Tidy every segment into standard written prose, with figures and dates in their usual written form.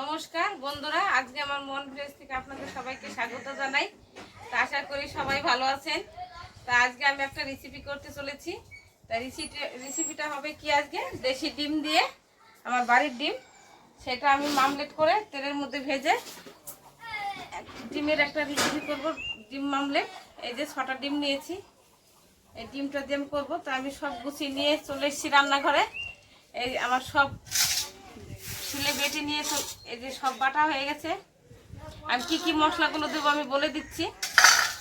নমস্কার বন্ধুরা, আজকে আমার মন ফ্রেশ থেকে আপনাদের সবাইকে স্বাগত জানাই। তা আশা করি সবাই ভালো আছেন। তা আজকে আমি একটা রেসিপি করতে চলেছি। তা রেসিপিটা হবে কি, আজকে দেশি ডিম দিয়ে, আমার বাড়ির ডিম, সেটা আমি মামলেট করে তেলের মধ্যে ভেজে ডিমের একটা রেসিপি করব, ডিম মামলেট। এই যে 6টা ডিম নিয়েছি, এই ডিমটা দিয়ে আমি করবো। তা আমি সব গুছিয়ে নিয়ে চলে এসেছি রান্নাঘরে। এই আমার সব ছুলে বেটে নিয়ে এই যে সব বাটা হয়ে গেছে। আমি কি কি মশলাগুলো দেবো আমি বলে দিচ্ছি।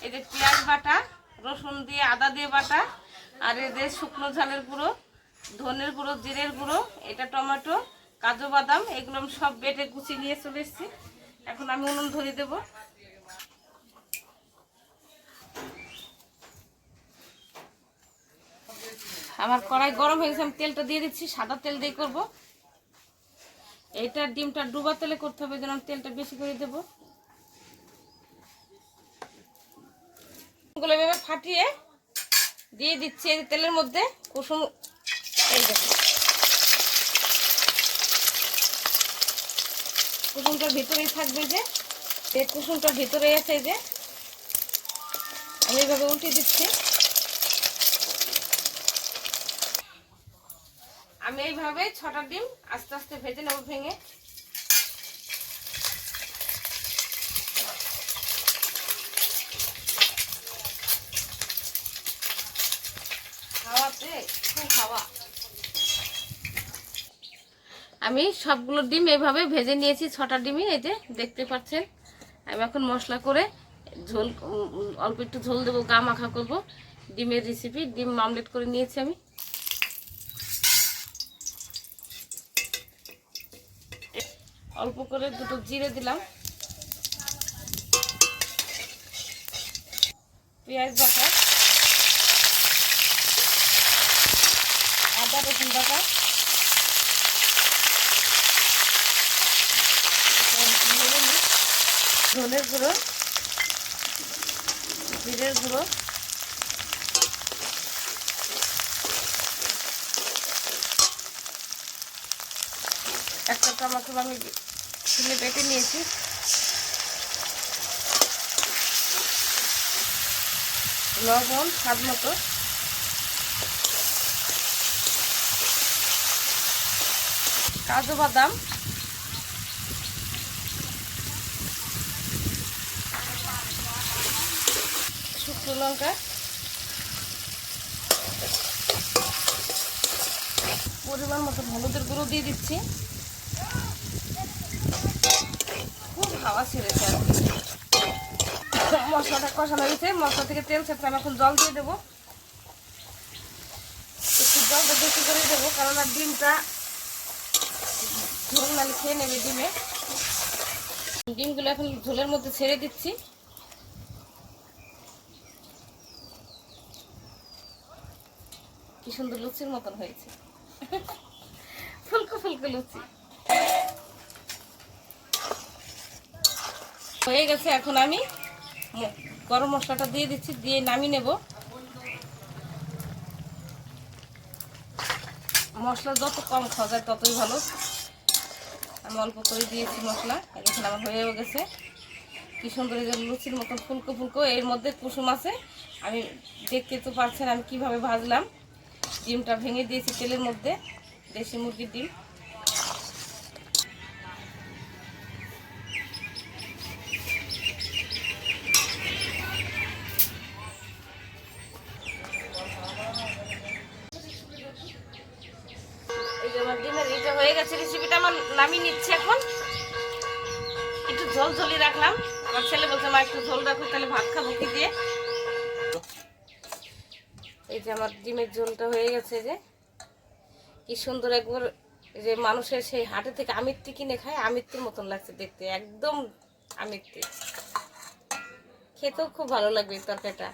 এই যে পেঁয়াজ বাটা, রসুন দিয়ে আদা দিয়ে বাটা, আর এই যে শুকনো ঝালের গুঁড়ো, ধনের গুঁড়ো, জিরের গুঁড়ো, এটা টমেটো, কাজু বাদাম, এগুলো আমি সব বেটে গুছিয়ে নিয়ে চলে এসেছি। এখন আমি উনুন ধরিয়ে দেবো। আমার কড়াই গরম হয়ে গেছে, আমি তেলটা দিয়ে দিচ্ছি। সাদা তেল দিয়ে করব। এইটা ডিমটা ডুবা তেলে করতে হবে, যেন তেলটা বেশি করে দেবো। গুলো এভাবে ফাটিয়ে দিয়ে দিচ্ছি এই তেলের মধ্যে। কুসুম, এই দেখো কুসুমটার ভিতরেই থাকবে, যে এই কুসুমটার ভিতরে আছে। এই যে আমি এইভাবে উল্টে দিচ্ছি। আমি এইভাবে 6টা ডিম আস্তে আস্তে ভেজে নেব, ভেঙে। আমি সবগুলো ডিম এইভাবে ভেজে নিয়েছি, 6টা ডিমই। এই যে দেখতে পাচ্ছেন। আমি এখন মশলা করে ঝোল, অল্প একটু ঝোল দেবো, গা মাখা করবো। ডিমের রেসিপি, ডিম মামলেট করে নিয়েছি আমি। অল্প করে 2টো জিরে দিলাম, পেঁয়াজ বাটা, আদা রসুন বাটা, ধনের গুঁড়ো, জিরের গুঁড়ো, একটা টমেটো আমি ছুলে বেটে নিয়েছি, লবণ স্বাদ মতো, কাজু বাদাম, শুকনো লঙ্কা, পরিমাণ মতো হলুদের গুঁড়ো দিয়ে দিচ্ছি। খুব হাওয়া ছেড়েছে আর কি। মশলাটা কষানো হয়েছে, মশলা থেকে তেল ছেড়ে আমি এখন জল দিয়ে দেবো। একটু জলটা বেশি করে দেবো, কারণ আর ডিমটা ঝোল নালে খেয়ে নেবে ডিমে। ডিমগুলো এখন ঝোলের মধ্যে ছেড়ে দিচ্ছি। কি সুন্দর লুচির মতন হয়েছে, ফুলকো ফুলকো লুচি হয়ে গেছে। এখন আমি গরম মশলাটা দিয়ে দিচ্ছি, দিয়ে নামিয়ে নেব। মশলা যত কম খাওয়া যায় ততই ভালো। আমি অল্প করে দিয়েছি মশলা। এখন আমার হয়েও গেছে। কি সুন্দর এই যে লুচির মতন ফুলকো ফুলকো। এর মধ্যে কুসুম আছে। আমি দেখতে তো পারছেন আমি কিভাবে ভাজলাম। ডিমটা ভেঙে দিয়েছি তেলের মধ্যে, দেশি মুরগির ডিম। এই যে আমার ডিমের এটা হয়ে গেছে। রেসিপিটা আমার নামিয়ে নিচ্ছে। এখন একটু ঝোল ঝোলি রাখলাম। আমার ছেলে বলছে মা একটু ঝোল রাখো, তাহলে ভাত খাবো কি দিয়ে। এই যে আমার ডিমের ঝোলটা হয়ে গেছে। যে কি সুন্দর, একবার যে মানুষের সেই হাটে থেকে আমিত্তি কিনে খায়, আমিত্তির মতন লাগছে দেখতে, একদম আমিত্তি। খেতেও খুব ভালো লাগবে তরকারিটা।